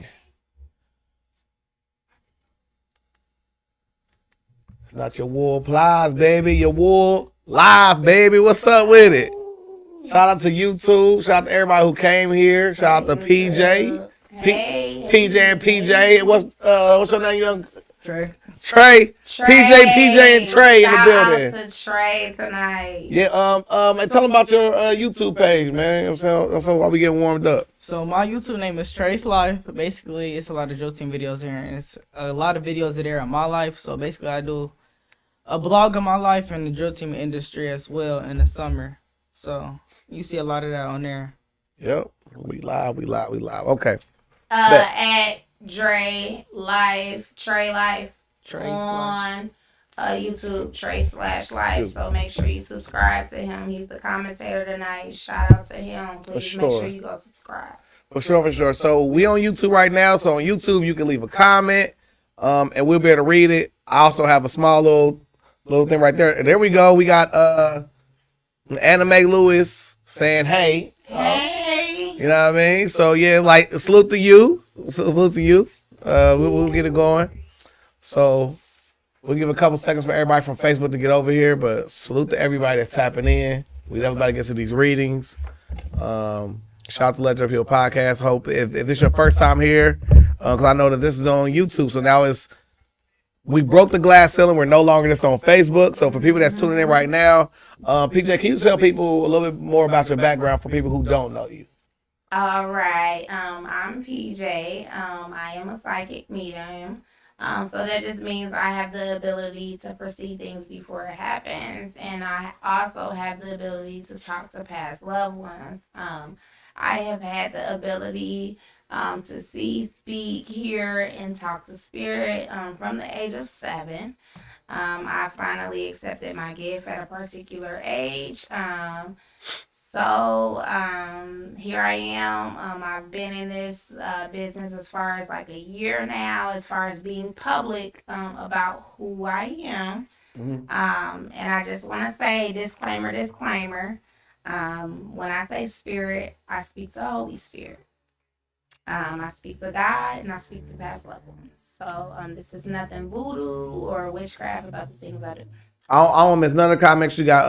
thing. It's not your wool plies, baby. Your wool live, baby. What's up with it? Shout out to YouTube. Shout out to everybody who came here. Shout out to PJ. PJ and PJ. What's your name, young? Trey. Trey. PJ, and Trey in the building. Shout out to Trey tonight. Yeah, and tell them about your YouTube page, man. I'm saying while we get warmed up. So my YouTube name is Trey's Life. Basically, it's a lot of Joe Team videos here, and it's a lot of videos there on my life. So basically, I do a blog of my life in the Joe Team industry as well in the summer. So you see a lot of that on there. Yep, we live. Okay. At Trey Life Trey's on YouTube, Trey/Life. So make sure you subscribe to him. He's the commentator tonight. Shout out to him. Please make sure you go subscribe. For sure. So we on YouTube right now. So on YouTube, you can leave a comment, and we'll be able to read it. I also have a small little thing right there. There we go. We got Anime Lewis saying hey. Hey. You know what I mean? So yeah, like salute to you. We'll get it going. So we'll give a couple seconds for everybody from Facebook to get over here, but salute to everybody that's tapping in. Everybody gets to these readings. Shout out to Legend of Hill Podcast. Hope if this is your first time here, because I know that this is on YouTube, so now we broke the glass ceiling. We're no longer just on Facebook. So for people that's tuning in right now, PJ, can you tell people a little bit more about your background for people who don't know you? All right. I'm PJ. I am a psychic medium. So that just means I have the ability to foresee things before it happens. And I also have the ability to talk to past loved ones. I have had the ability to see, speak, hear, and talk to spirit from the age of 7. I finally accepted my gift at a particular age. So here I am. I've been in this business as far as like a year now, as far as being public about who I am. Mm-hmm. And I just want to say, disclaimer. When I say spirit, I speak to Holy Spirit. I speak to God, and I speak to past loved ones. So this is nothing voodoo or witchcraft about the things I do. I don't miss none of the comments. You got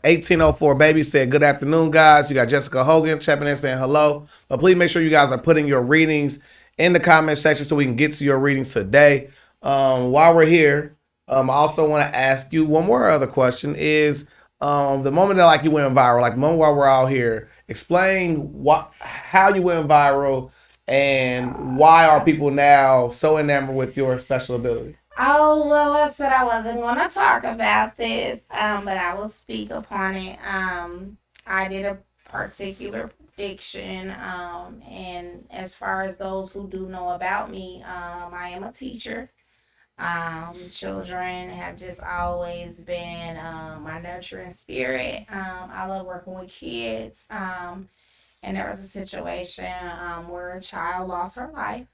1804 Baby said, good afternoon, guys. You got Jessica Hogan checking in saying hello. But please make sure you guys are putting your readings in the comment section so we can get to your readings today. While we're here, I also want to ask you one more other question is the moment that like you went viral, like the moment while we're out here, explain how you went viral and why are people now so enamored with your special ability? Oh, well, I said I wasn't going to talk about this, but I will speak upon it. I did a particular prediction, and as far as those who do know about me, I am a teacher. Children have just always been my nurturing spirit. I love working with kids, and there was a situation where a child lost her life.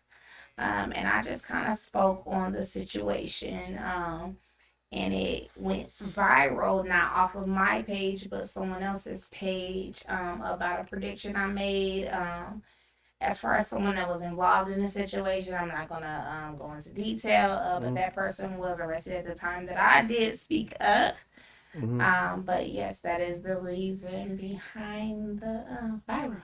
And I just kind of spoke on the situation, and it went viral, not off of my page, but someone else's page, about a prediction I made. As far as someone that was involved in the situation, I'm not going to go into detail, but that person was arrested at the time that I did speak up. Mm-hmm. But yes, that is the reason behind the viral.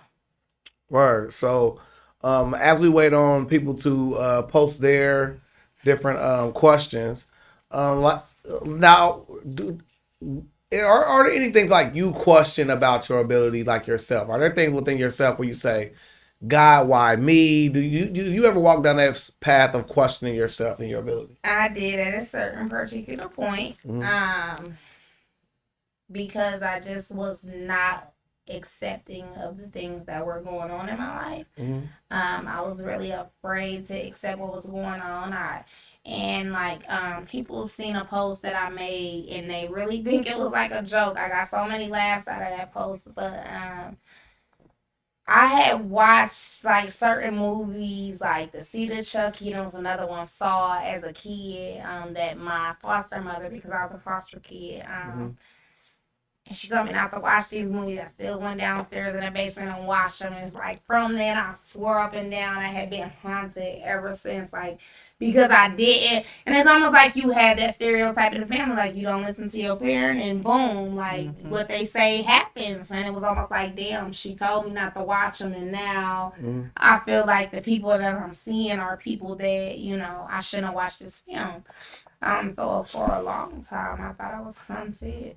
Word. So, as we wait on people to post their different questions, now, are there any things like you question about your ability, like yourself? Are there things within yourself where you say, God, why me? Do you ever walk down that path of questioning yourself and your ability? I did at a certain particular point, because I just was not accepting of the things that were going on in my life. I was really afraid to accept what was going on. People have seen a post that I made and they really think it was like a joke. I got so many laughs out of that post, but I had watched like certain movies like The Seed of Chucky, and was another one, Saw, as a kid, that my foster mother, because I was a foster kid, And she told me not to watch these movies. I still went downstairs in the basement and watched them. And it's like from then I swore up and down I had been haunted ever since. Like because I didn't. And it's almost like you have that stereotype in the family, like you don't listen to your parent, and boom, like what they say happens. And it was almost like, damn, she told me not to watch them, and now I feel like the people that I'm seeing are people that I shouldn't have watched this film. So for a long time, I thought I was haunted,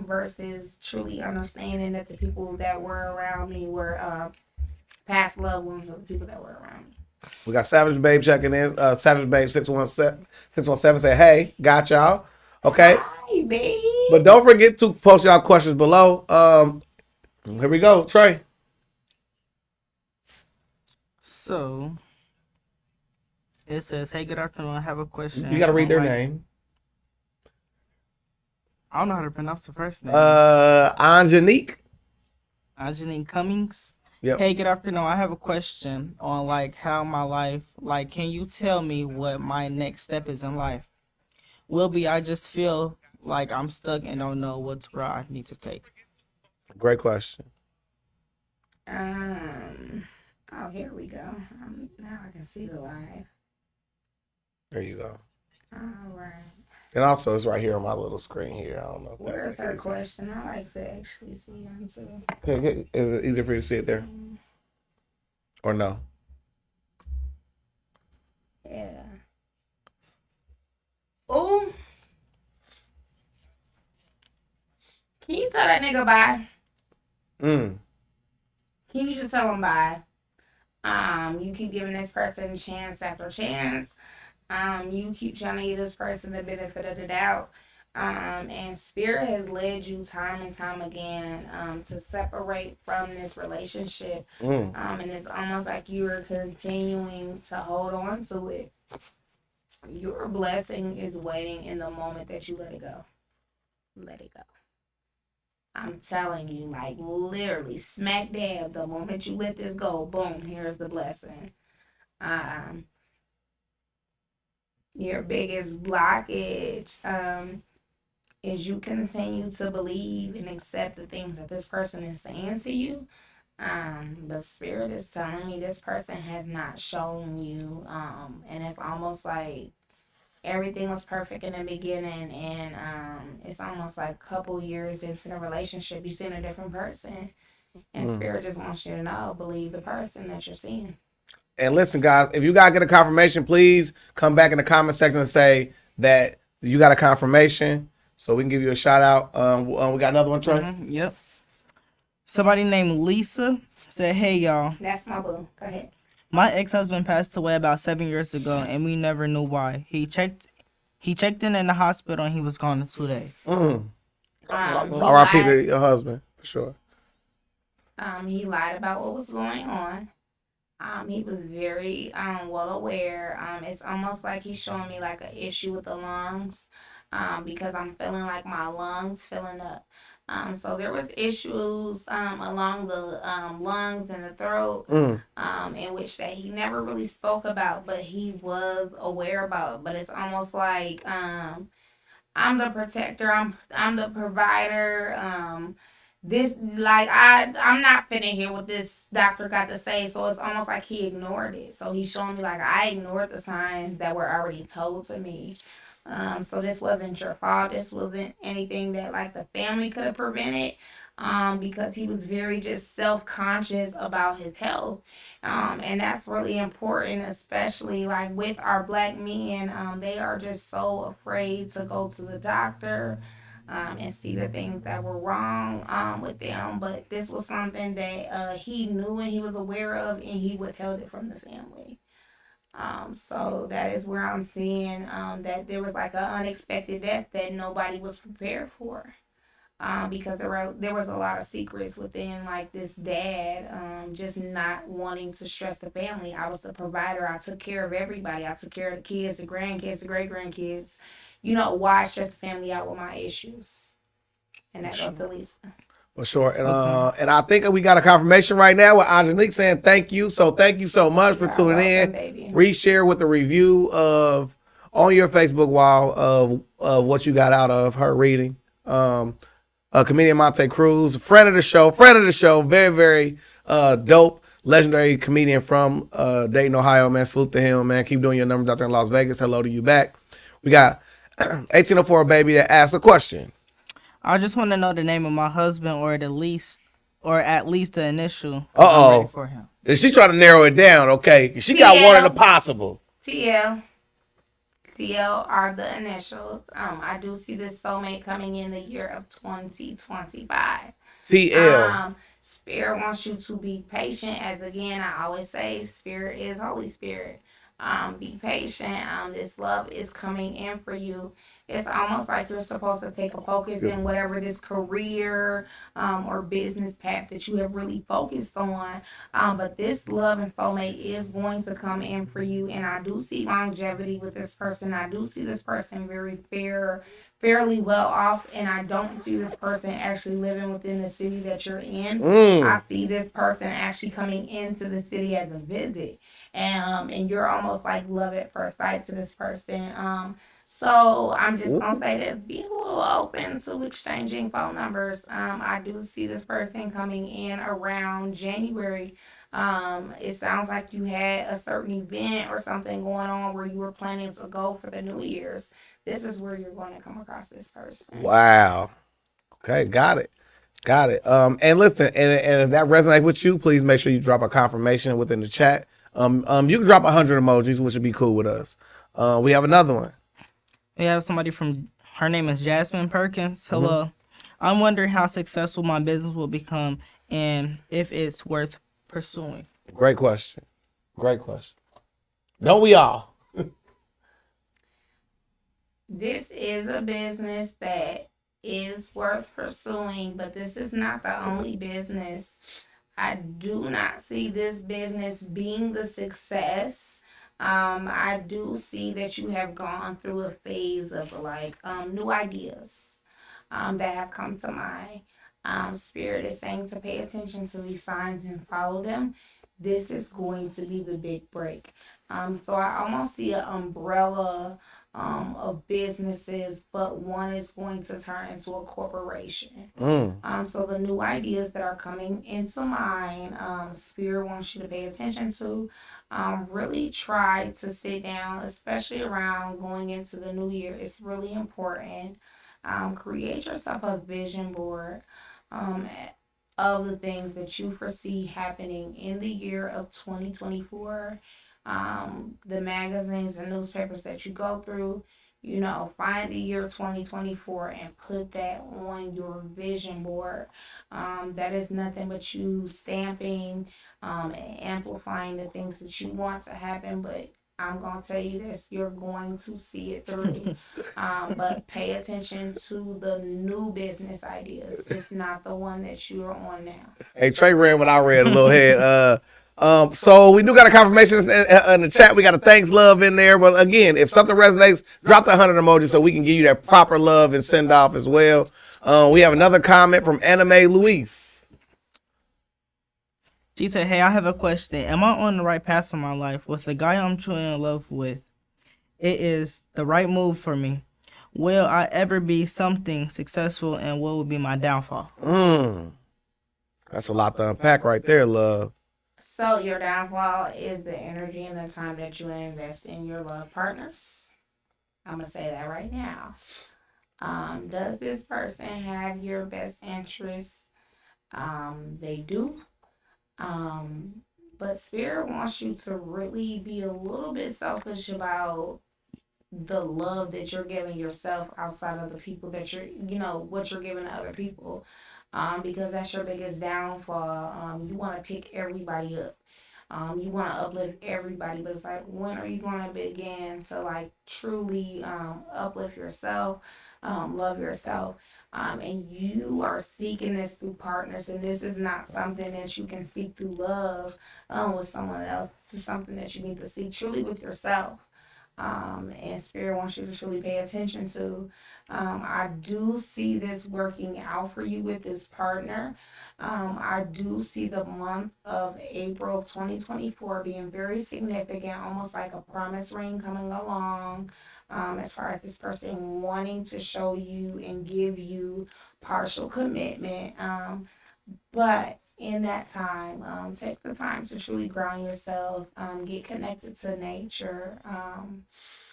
versus truly understanding that the people that were around me were past loved ones of the people that were around me. We got Savage Babe checking in. Savage Babe 617 say, hey, got y'all. Okay. Hi, babe. But don't forget to post y'all questions below. Here we go, Trey. So it says, hey, good afternoon. I have a question. You got to read their name. I don't know how to pronounce the first name. Angenique. Angeline Cummings. Yep. Hey, good afternoon. I have a question on how my life, can you tell me what my next step is in life? I just feel like I'm stuck and don't know what route I need to take. Great question. Oh, here we go. Now I can see the live. There you go. All right. And also, it's right here on my little screen here. I don't know. Where's her question? I like to actually see them too. Okay. Is it easier for you to see it there? Or no? Yeah. Oh. Can you tell that nigga bye? Can you just tell him bye? You keep giving this person chance after chance. You keep trying to give this person the benefit of the doubt. And Spirit has led you time and time again to separate from this relationship. And it's almost like you're continuing to hold on to it. Your blessing is waiting in the moment that you let it go. Let it go. I'm telling you, like literally smack dab, the moment you let this go, boom, here's the blessing. Your biggest blockage is you continue to believe and accept the things that this person is saying to you. The Spirit is telling me this person has not shown you, and it's almost like everything was perfect in the beginning, and it's almost like a couple years into the relationship, you're seeing a different person, and Spirit just wants you to know, believe the person that you're seeing. And listen, guys, if you got to get a confirmation, please come back in the comment section and say that you got a confirmation so we can give you a shout out. We got another one, Trey? Yep. Somebody named Lisa said, hey, y'all. That's my boo. Go ahead. My ex-husband passed away about 7 years ago, and we never knew why. He checked in the hospital, and he was gone in 2 days. R.I.P. to your husband, for sure. He lied about what was going on. He was very well aware. It's almost like he's showing me like an issue with the lungs, because I'm feeling like my lungs filling up. So there was issues along the lungs and the throat, in which that he never really spoke about, but he was aware about. But it's almost like I'm the protector, I'm the provider. This like I'm not finna hear what this doctor got to say, so it's almost like he ignored it. So he's showing me like I ignored the signs that were already told to me. So this wasn't your fault. This wasn't anything that like the family could have prevented, because he was very just self-conscious about his health. And that's really important, especially like with our Black men. They are just so afraid to go to the doctor and see the things that were wrong with them. But this was something that he knew and he was aware of, and he withheld it from the family. So that is where I'm seeing that there was like an unexpected death that nobody was prepared for, because there was a lot of secrets within like this dad, just not wanting to stress the family. I was the provider. I took care of everybody. I took care of the kids, the grandkids, the great grandkids. Why stress the family out with my issues? And that goes to Lisa. For sure. And I think we got a confirmation right now with Angelique saying thank you. So thank you so much for tuning in. Baby. Reshare with the review on your Facebook wall of what you got out of her reading. Comedian Monte Cruz, friend of the show, very, very dope, legendary comedian from Dayton, Ohio, man. Salute to him, man. Keep doing your numbers out there in Las Vegas. Hello to you back. We got 1804 baby that asked a question. I just want to know the name of my husband, or at least the initial. Uh-oh. I'm ready for him. Is she trying to narrow it down? Okay, she got one in the possible. TL. TL are the initials. I do see this soulmate coming in the year of 2025. TL. Spirit wants you to be patient. As again, I always say, Spirit is Holy Spirit. Be patient. This love is coming in for you. It's almost like you're supposed to take a focus in whatever this career or business path that you have really focused on. But this love and soulmate is going to come in for you. And I do see longevity with this person. I do see this person very fairly well off, and I don't see this person actually living within the city that you're in. I see this person actually coming into the city as a visit, and you're almost like love at first sight to this person. So I'm just gonna say this: be a little open to exchanging phone numbers. I do see this person coming in around January. It sounds like you had a certain event or something going on where you were planning to go for the New Year's. This is where you're going to come across this person. Wow. Okay, got it. And listen, and if that resonates with you, please make sure you drop a confirmation within the chat. You can drop 100 emojis, which would be cool with us. We have another one. We have somebody from, her name is Jasmine Perkins. Hello. I'm wondering how successful my business will become and if it's worth pursuing. Great question. Don't we all? This is a business that is worth pursuing, but this is not the only business. I do not see this business being the success. I do see that you have gone through a phase of new ideas that have come to mind. Spirit is saying to pay attention to these signs and follow them. This is going to be the big break. So I almost see an umbrella of businesses, but one is going to turn into a corporation. So the new ideas that are coming into mind, Spirit wants you to pay attention to. Really try to sit down, especially around going into the new year. It's really important. Create yourself a vision board of the things that you foresee happening in the year of 2024. The magazines and newspapers that you go through, find the year 2024 and put that on your vision board. That is nothing but you stamping and amplifying the things that you want to happen, but I'm going to tell you this, you're going to see it through. But pay attention to the new business ideas. It's not the one that you're on now. Hey, Trey read what I read a little head. So we do got a confirmation in the chat. We got a thanks love in there. But again, if something resonates, drop the 100 emoji so we can give you that proper love and send off as well. We have another comment from Anime Luis. She said, hey, I have a question. Am I on the right path in my life with the guy I'm truly in love with? It is the right move for me. Will I ever be something successful, and what will be my downfall? That's a lot to unpack right there, love. So your downfall is the energy and the time that you invest in your love partners. I'm going to say that right now. Does this person have your best interests? They do. But Spirit wants you to really be a little bit selfish about the love that you're giving yourself outside of the people that what you're giving to other people. Because that's your biggest downfall. You want to pick everybody up. You want to uplift everybody, but it's like, when are you going to begin to truly uplift yourself, love yourself? And you are seeking this through partners, and this is not something that you can seek through love with someone else. This is something that you need to seek truly with yourself. and Spirit wants you to truly pay attention to. I do see this working out for you with this partner. I do see the month of April of 2024 being very significant, almost like a promise ring coming along. As far as this person wanting to show you and give you partial commitment. But in that time, take the time to truly ground yourself, get connected to nature.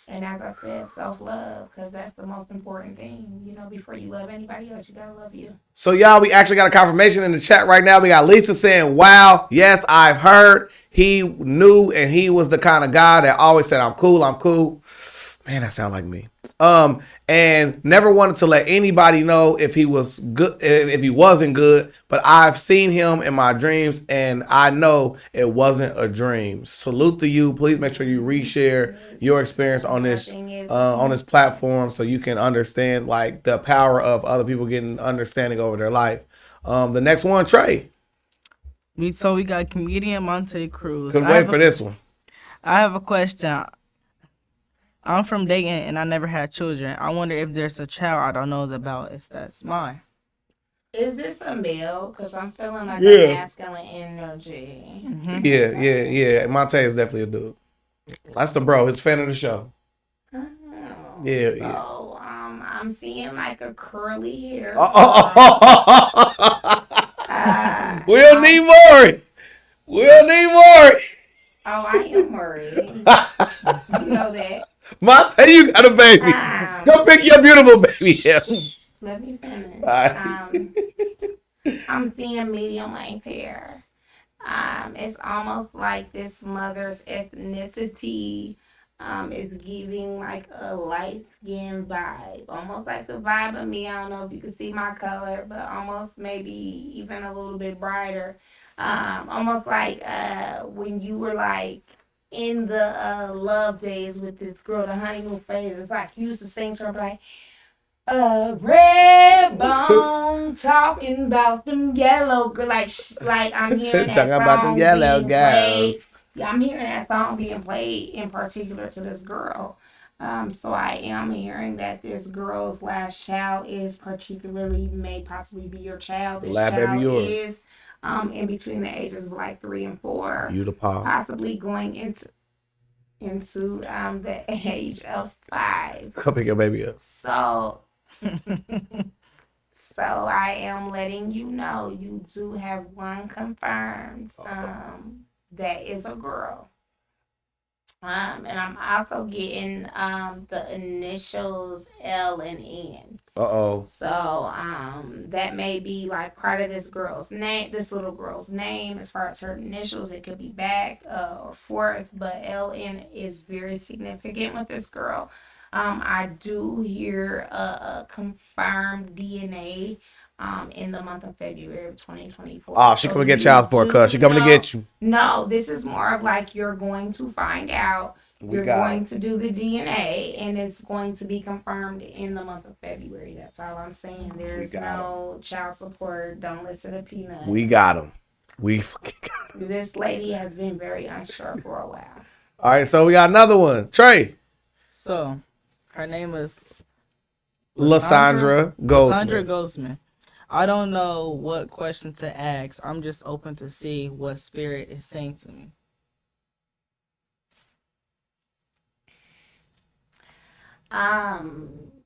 And as I said, self love, because that's the most important thing. You know, before you love anybody else, you got to love you. So, y'all, we actually got a confirmation in the chat right now. We got Lisa saying, wow, yes, I've heard. He knew and he was the kind of guy that always said, I'm cool, I'm cool. Man, that sounds like me. And never wanted to let anybody know if he was good, if he wasn't good. But I've seen him in my dreams, and I know it wasn't a dream. Salute to you. Please make sure you reshare your experience on this platform so you can understand like the power of other people getting understanding over their life. The next one, Trey. We got comedian Monte Cruz. Couldn't wait for this one. I have a question. I'm from Dayton and I never had children. I wonder if there's a child I don't know about. That's mine. Is this a male? Because I'm feeling like a masculine energy. Mm-hmm. Yeah. Monte is definitely a dude. That's the bro. His fan of the show. Oh, Yeah. So, I'm seeing like a curly hair. We'll need more. We'll need more. Oh, I am worried. You know that. Monte, you got a baby. Go pick your beautiful baby up. Let me finish. Right. I'm seeing medium length hair. It's almost like this mother's ethnicity is giving like a light skin vibe. Almost like the vibe of me. I don't know if you can see my color, but almost maybe even a little bit brighter. Almost like when you were like in the love days with this girl, the honeymoon phase. It's like you used to sing to her like, red bone talking about them yellow girls. Like I'm hearing that song about them yellow being girls. played. Yeah, I'm hearing that song being played in particular to this girl. So I am hearing that this girl's last child is particularly may possibly be your child. This Lab child baby yours. is in between the ages of like 3 and 4. You the paw. Possibly going into the age of 5. Go pick your baby up. So I am letting you know you do have one confirmed that is a girl. And I'm also getting the initials L and N. So that may be like part of this girl's name, this little girl's name. As far as her initials, it could be back or forth, but LN is very significant with this girl. I do hear a confirmed DNA in the month of February of 2024. Oh, she coming to get child support, cuz. She coming to get you. No, this is more of like you're going to find out. You're going to do the DNA, and it's going to be confirmed in the month of February. That's all I'm saying. There's no child support. Don't listen to Peanut. We got him. We fucking got him. This lady has been very unsure for a while. All right, so we got another one. Trey. So, her name is Lysandra Goldsmith. Lysandra Goldsmith. I don't know what question to ask. I'm just open to see what spirit is saying to me.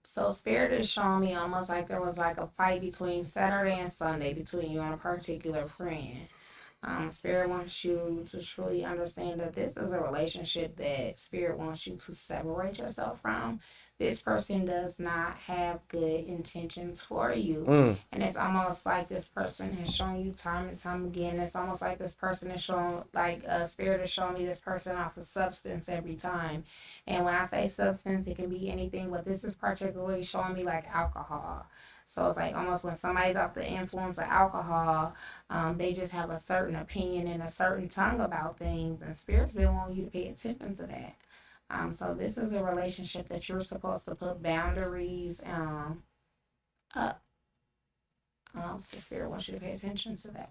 So spirit is showing me almost like there was like a fight between Saturday and Sunday between you and a particular friend. Spirit wants you to truly understand that this is a relationship that Spirit wants you to separate yourself from. This person does not have good intentions for you. And it's almost like this person has shown you time and time again. It's almost like this person is showing, like Spirit is showing me this person off of substance every time. And when I say substance, it can be anything, but this is particularly showing me like alcohol. So it's like almost when somebody's off the influence of alcohol, they just have a certain opinion and a certain tongue about things. And Spirit's been wanting you to pay attention to that. So this is a relationship that you're supposed to put boundaries up. So Spirit wants you to pay attention to that.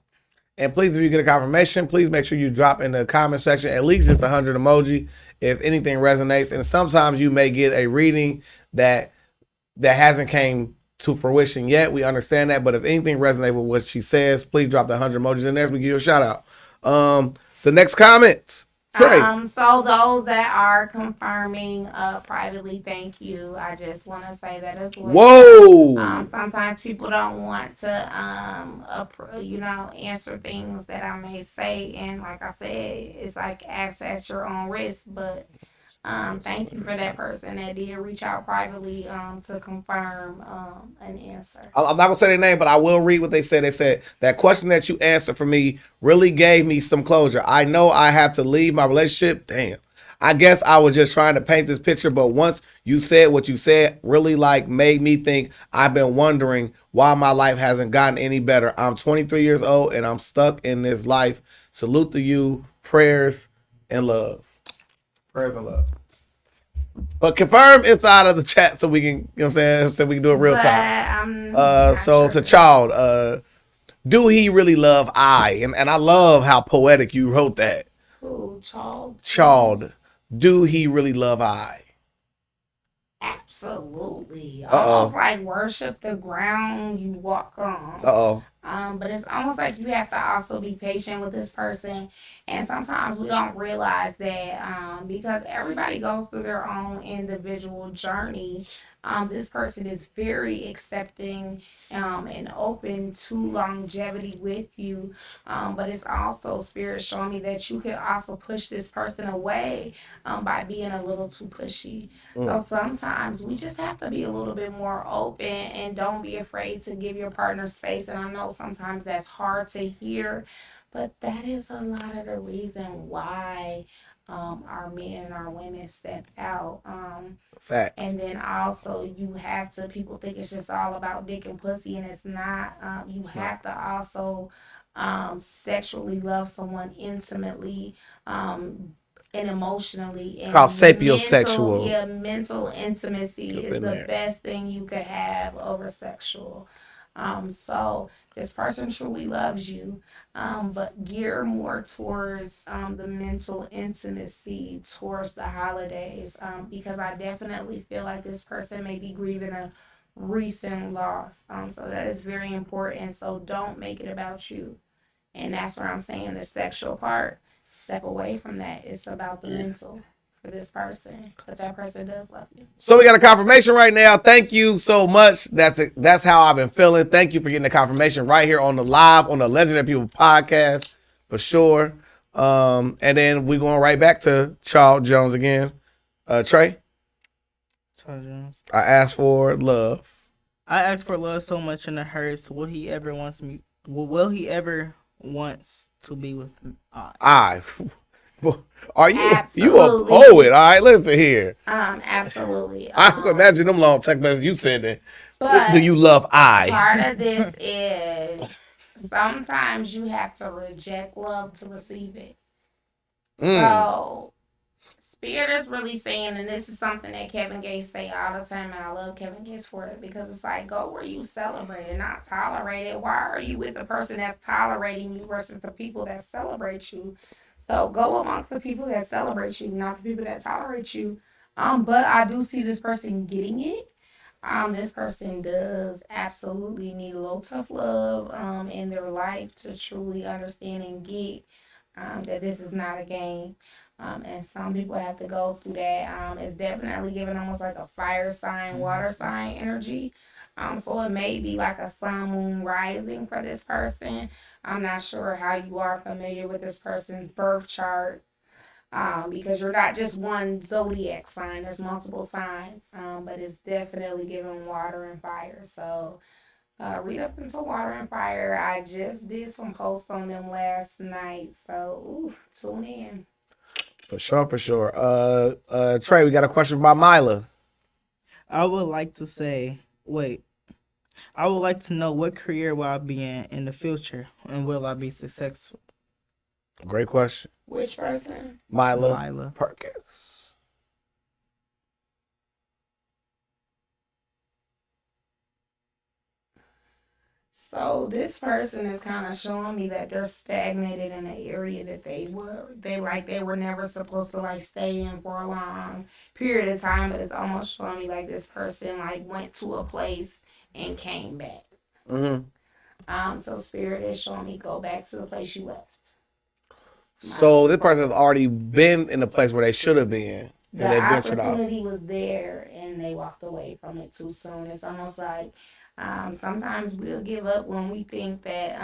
And please, if you get a confirmation, please make sure you drop in the comment section at least just 100 emoji if anything resonates. And sometimes you may get a reading that hasn't came to fruition yet. We understand that, but if anything resonates with what she says, please drop the 100 emojis in there so we give you a shout out. The next comment, Trey. So those that are confirming privately, thank you. I just want to say that as well. Whoa. Sometimes people don't want to answer things that I may say, and like I said, it's like ask at your own risk. But thank you for that person that did reach out privately to confirm an answer. I'm not gonna say their name, but I will read what they said. They said that question that you answered for me really gave me some closure. I know I have to leave my relationship. Damn. I guess I was just trying to paint this picture, but once you said what you said, really made me think. I've been wondering why my life hasn't gotten any better. I'm 23 years old and I'm stuck in this life. Salute to you. Prayers and love. Prayers and love. But confirm inside of the chat so we can, you know what I'm saying, so we can do it real time. So to Child, do he really love I? And I love how poetic you wrote that. Who, Child? Child, do he really love I? Absolutely. Almost like worship the ground you walk on. But it's almost like you have to also be patient with this person. And sometimes we don't realize that because everybody goes through their own individual journey. This person is very accepting and open to longevity with you. But it's also spirit showing me that you could also push this person away by being a little too pushy. So sometimes we just have to be a little bit more open and don't be afraid to give your partner space. And I know sometimes that's hard to hear, but that is a lot of the reason why our men and our women step out. Facts. And then also you have to, people think it's just all about dick and pussy, and it's not. You have to also sexually love someone intimately and emotionally. And called sapiosexual. Yeah, mental intimacy is the best thing you could have over sexual. So this person truly loves you, but gear more towards the mental intimacy towards the holidays, because I definitely feel like this person may be grieving a recent loss. So that is very important. So don't make it about you. And that's where I'm saying the sexual part, step away from that. It's about the mental for this person, but that person does love you. So we got a confirmation right now. Thank you so much. That's how I've been feeling. Thank you for getting the confirmation right here on the live on the Legendary People podcast for sure. And then we're going right back to Charles Jones again. Trey. Charles Jones. I asked for love. I asked for love so much and it hurts. Will he ever wants me? Will he ever wants to be with me? Are you Absolutely. You a poet? All right, listen here. Absolutely. I can imagine them long text messages you sending. But do you love I? Part of this is sometimes you have to reject love to receive it. So Spirit is really saying, and this is something that Kevin Gates say all the time, and I love Kevin Gates for it, because it's like, go where you celebrate and not tolerate it. Why are you with the person that's tolerating you versus the people that celebrate you? So go amongst the people that celebrate you, not the people that tolerate you. But I do see this person getting it. This person does absolutely need a little tough love in their life to truly understand and get that this is not a game. And some people have to go through that. It's definitely giving almost like a fire sign, water sign energy. So it may be like a sun, moon rising for this person. I'm not sure how you are familiar with this person's birth chart, because you're not just one zodiac sign. There's multiple signs, but it's definitely giving water and fire. So read up into water and fire. I just did some posts on them last night. So tune in. For sure. Trey, we got a question about Myla. I would like to know what career will I be in the future, and will I be successful? Great question. Which person? Myla Perkins. So this person is kind of showing me that they're stagnated in an area that they were never supposed to like stay in for a long period of time, but it's almost showing me like this person like went to a place and came back. So spirit is showing me go back to the place you left. So this person has already been in the place where they should have been. The opportunity was there and they walked away from it too soon. It's almost like sometimes we'll give up when we think that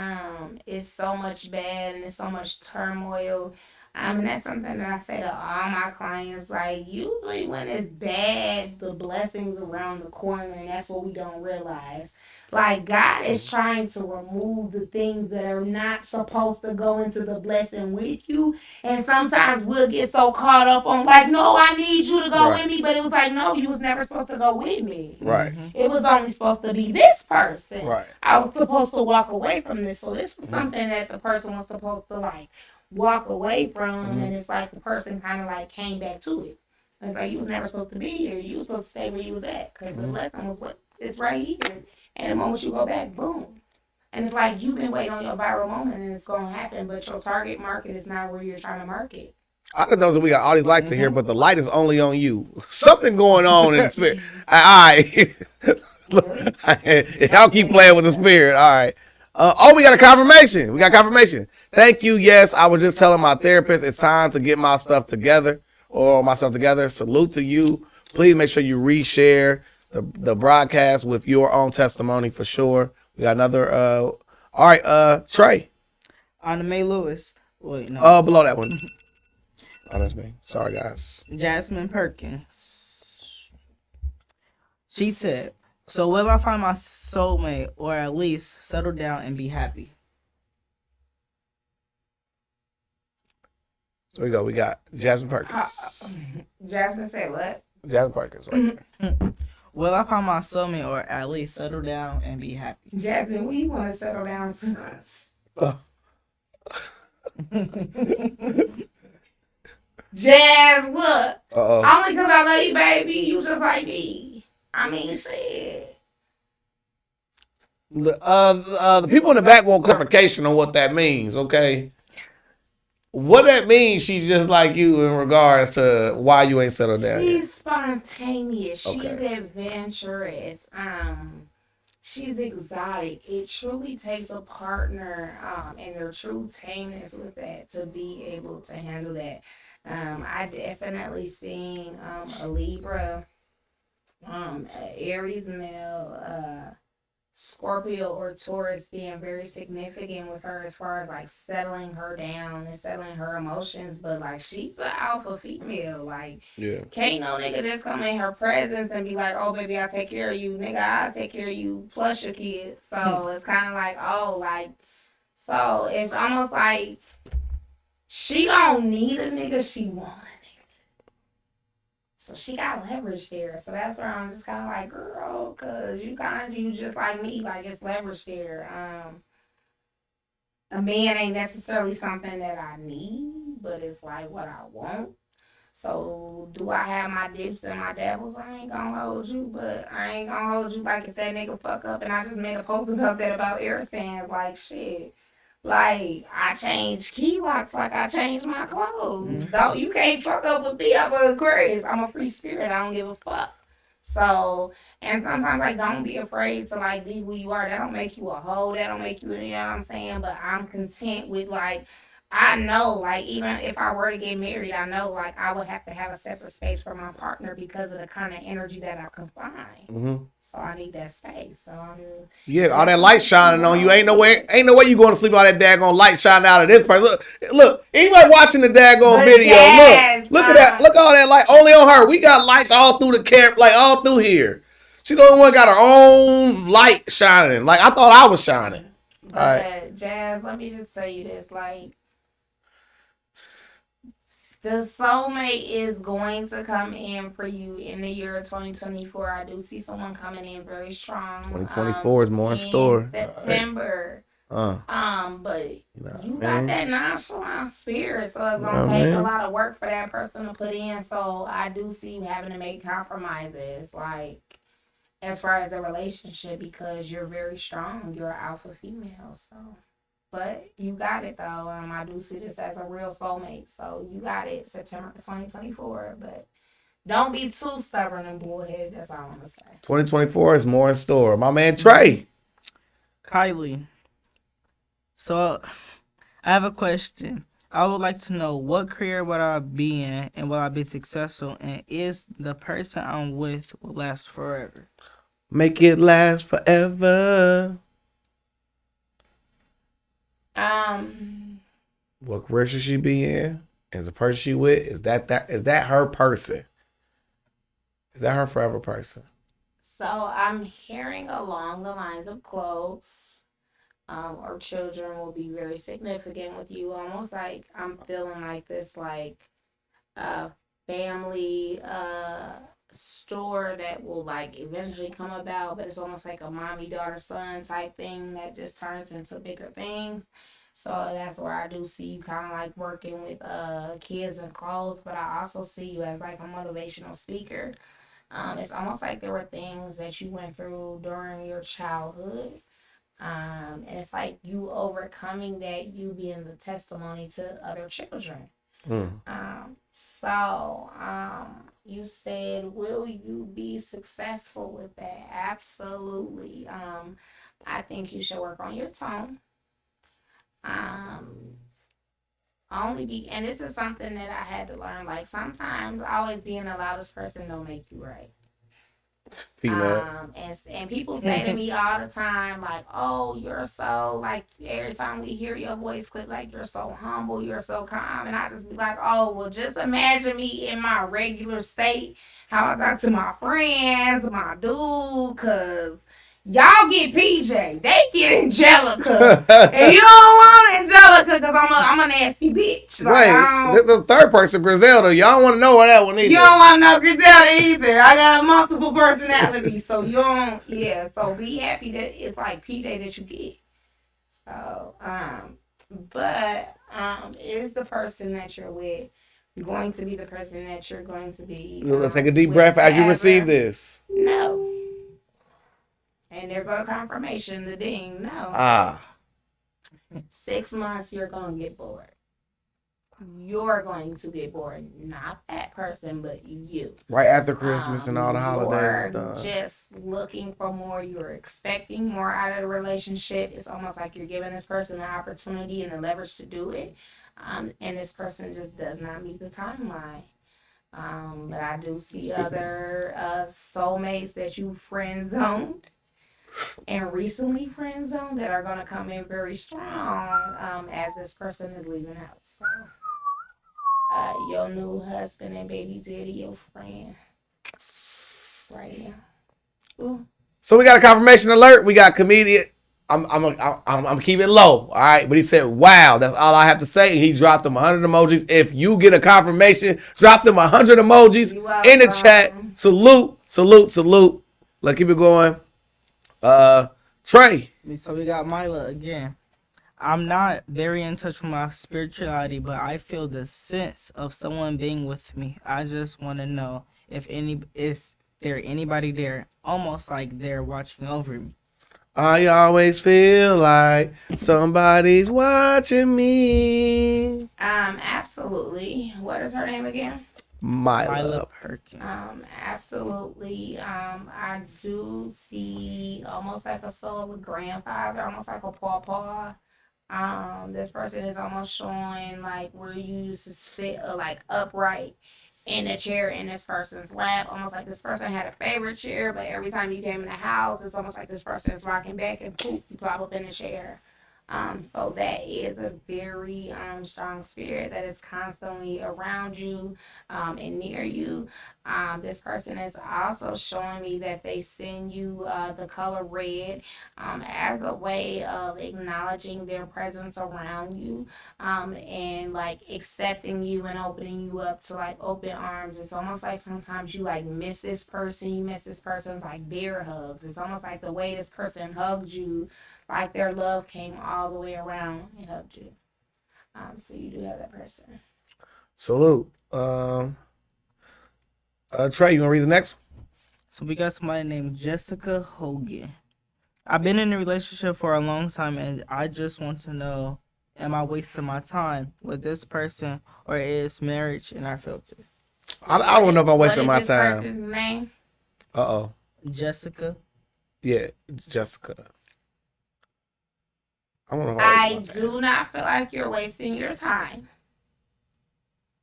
it's so much bad and it's so much turmoil. And that's something that I say to all my clients. Like, usually when it's bad, the blessings around the corner, and that's what we don't realize. Like, God is trying to remove the things that are not supposed to go into the blessing with you. And sometimes we'll get so caught up on, like, no, I need you to go with me. But it was like, no, you was never supposed to go with me. Right. It was only supposed to be this person. Right. I was supposed to walk away from this. So this was something that the person was supposed to, like, walk away from. And it's like the person kind of, like, came back to it. It's like, you was never supposed to be here. You was supposed to stay where you was at. Because the blessing was what it's right here. And the moment you go back, boom. And it's like you've been waiting on your viral moment and it's going to happen, but your target market is not where you're trying to market. I don't know that we got all these lights in here, but the light is only on you. Something going on in the spirit. All right. Y'all keep playing with the spirit. All right. We got a confirmation. We got confirmation. Thank you. Yes, I was just telling my therapist it's time to get my stuff together or myself together. Salute to you. Please make sure you reshare the broadcast with your own testimony for sure. We got another all right, Trey. Anna Mae Lewis. Wait, no. Below that one. Oh, that's me. Sorry guys. Jasmine Perkins. She said, so will I find my soulmate or at least settle down and be happy? So we got Jasmine Perkins. Jasmine said what? Jasmine Perkins right there. Will I find my soulmate or at least settle down and be happy? Jasmine, we want to settle down to us. Jazz, look. Only because I love you, baby. You just like me. I mean, shit. The people in the back want clarification on what that means, okay? What that means, she's just like you in regards to why you ain't settled down yet. She's spontaneous. Okay. She's adventurous. She's exotic. It truly takes a partner and their true tameness with that to be able to handle that. I definitely seen a Libra, Aries male, Scorpio or Taurus being very significant with her as far as like settling her down and settling her emotions, but like she's an alpha female. Like, can't no nigga just come in her presence and be like, oh baby, I'll take care of you, nigga, I'll take care of you plus your kids. So it's kind of like, so it's almost like she don't need a nigga, she want a nigga. So she got leverage there. So that's where I'm just kind of like, girl, because you just like me, like it's leverage there. A man ain't necessarily something that I need, but it's like what I want. So do I have my dips and my devils? I ain't gonna hold you, but I ain't gonna hold you like if that nigga fuck up. And I just made a post about that about Airstand. Like, shit. Like, I change key locks like I change my clothes. Don't you can't fuck up with me. I'm an Aquarius. I'm a free spirit. I don't give a fuck. So, and sometimes, like, don't be afraid to, like, be who you are. That don't make you a hoe. That don't make you, you know what I'm saying? But I'm content with, like, I know, like, even if I were to get married, I know, like, I would have to have a separate space for my partner because of the kind of energy that I can find. So I need that space. So all that light shining on you. Ain't no way you going to sleep all that daggone light shining out of this person. Look, anybody watching the daggone video, look at that. Look at all that light only on her. We got lights all through the camp, like all through here. She's the only one got her own light shining. Like I thought I was shining. But all right. Jazz, let me just tell you this, like, the soulmate is going to come in for you in the year 2024. I do see someone coming in very strong. 2024 is more in store. September. But you got that nonchalant spirit, so it's gonna take a lot of work for that person to put in. So I do see you having to make compromises, like, as far as the relationship, because you're very strong. You're an alpha female, so. But you got it though. I do see this as a real soulmate. So you got it, September 2024. But don't be too stubborn and bullheaded. That's all I'm gonna say. 2024 is more in store. My man Trey. Kylie. So I have a question. I would like to know what career would I be in and will I be successful, and is the person I'm with will last forever? Make it last forever. What career should she be in? Is the person she with? Is that her person? Is that her forever person? So I'm hearing along the lines of clothes. Or children will be very significant with you. Almost like I'm feeling like this, like family store that will like eventually come about, but it's almost like a mommy, daughter, son type thing that just turns into bigger things. So that's where I do see you kind of like working with kids and clothes, but I also see you as like a motivational speaker. It's almost like there were things that you went through during your childhood. And it's like you overcoming that, you being the testimony to other children. So you said, will you be successful with that? Absolutely. I think you should work on your tone. And this is something that I had to learn. Like sometimes always being the loudest person don't make you right. And people say to me all the time, like, oh, you're so, like, every time we hear your voice clip, like, you're so humble, you're so calm. And I just be like, oh, well, just imagine me in my regular state, how I talk to my friends, my dude, because y'all get PJ, they get Angelica. And you don't want Angelica because I'm a nasty bitch. Like, right. The third person, Griselda, y'all don't want to know what that one either. You don't want to know Griselda either. I got multiple personalities. So you don't, yeah. So be happy that it's like PJ that you get. So, but is the person that you're with going to be the person that you're going to be? Take a deep breath as you receive this. No. And there go to confirmation, the ding. No. 6 months, you're going to get bored. You're going to get bored. Not that person, but you. Right after Christmas and all the holidays done. Just looking for more. You're expecting more out of the relationship. It's almost like you're giving this person an opportunity and the leverage to do it. And this person just does not meet the timeline. But I do see other soulmates that you friend zoned and recently friend zoned that are going to come in very strong as this person is leaving out. So, your new husband and baby daddy, your friend, right now. Ooh. So we got a confirmation alert. We got comedian. I'm keeping it low, all right. But he said, "Wow, that's all I have to say." He dropped them 100 emojis. If you get a confirmation, drop them 100 emojis in the chat. Salute. Let's keep it going. Trey. So we got Mila again. I'm not very in touch with my spirituality, but I feel the sense of someone being with me. I just want to know is there anybody there, almost like they're watching over me. I always feel like somebody's watching me. Absolutely. What is her name again? Mila Perkins. Absolutely. I do see almost like a soul of a grandfather, almost like a pawpaw. This person is almost showing like where you used to sit like upright in a chair in this person's lap, almost like this person had a favorite chair, but every time you came in the house, it's almost like this person is rocking back and poof, you plop up in the chair. So that is a very strong spirit that is constantly around you and near you. This person is also showing me that they send you the color red as a way of acknowledging their presence around you and like accepting you and opening you up to like open arms. It's almost like sometimes you like miss this person, you miss this person's like bear hugs. It's almost like the way this person hugged you, like their love came all the way around and hugged you. So you do have that person. Salute. Trey, you want to read the next one? So we got somebody named Jessica Hogan. I've been in a relationship for a long time, and I just want to know, am I wasting my time with this person, or is marriage in our filter? I don't know if I'm wasting my What is this time. person's name? Jessica. Yeah, Jessica. I don't know if I'm I wasting my time. do not feel like you're wasting your time.